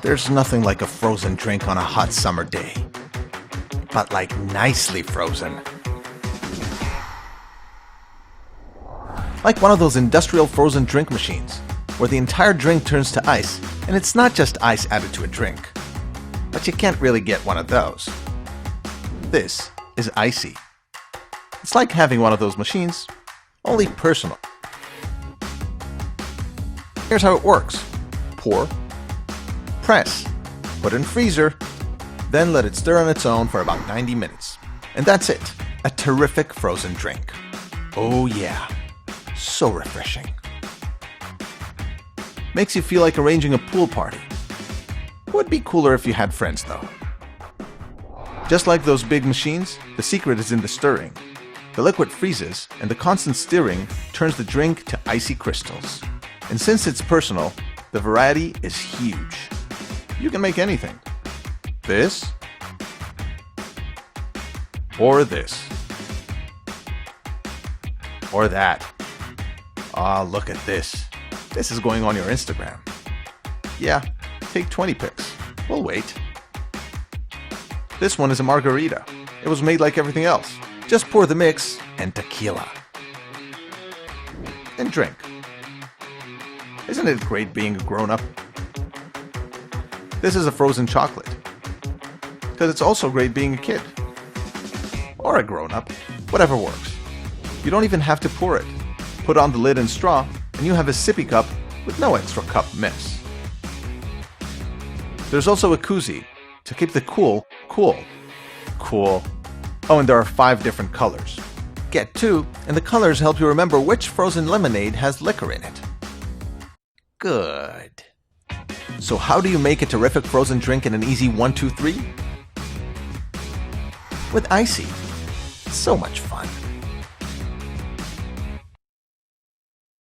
There's nothing like a frozen drink on a hot summer day. But like nicely frozen. Like one of those industrial frozen drink machines, where the entire drink turns to ice, and it's not just ice added to a drink. But you can't really get one of those. This is Icey. It's like having one of those machines, only personal. Here's how it works. Pour, press, put in freezer, then let it stir on its own for about 90 minutes. And that's it. A terrific frozen drink. Oh yeah. So refreshing. Makes you feel like arranging a pool party. Would be cooler if you had friends though. Just like those big machines, the secret is in the stirring. The liquid freezes, and the constant stirring turns the drink to icy crystals. And since it's personal, the variety is huge. You can make anything. This, or this, or that. Ah, look at this. This is going on your Instagram. Yeah, take 20 pics. We'll wait. This one is a margarita. It was made like everything else. Just pour the mix and tequila. And drink. Isn't it great being a grown-up? This is a frozen chocolate. Because it's also great being a kid. Or a grown-up. Whatever works. You don't even have to pour it. Put on the lid and straw, and you have a sippy cup with no extra cup mess. There's also a koozie to keep the cool. Cool. Oh, and there are 5 different colors. Get 2, and the colors help you remember which frozen lemonade has liquor in it. Good. So how do you make a terrific frozen drink in an easy 1, 2, 3? With Icey. So much fun.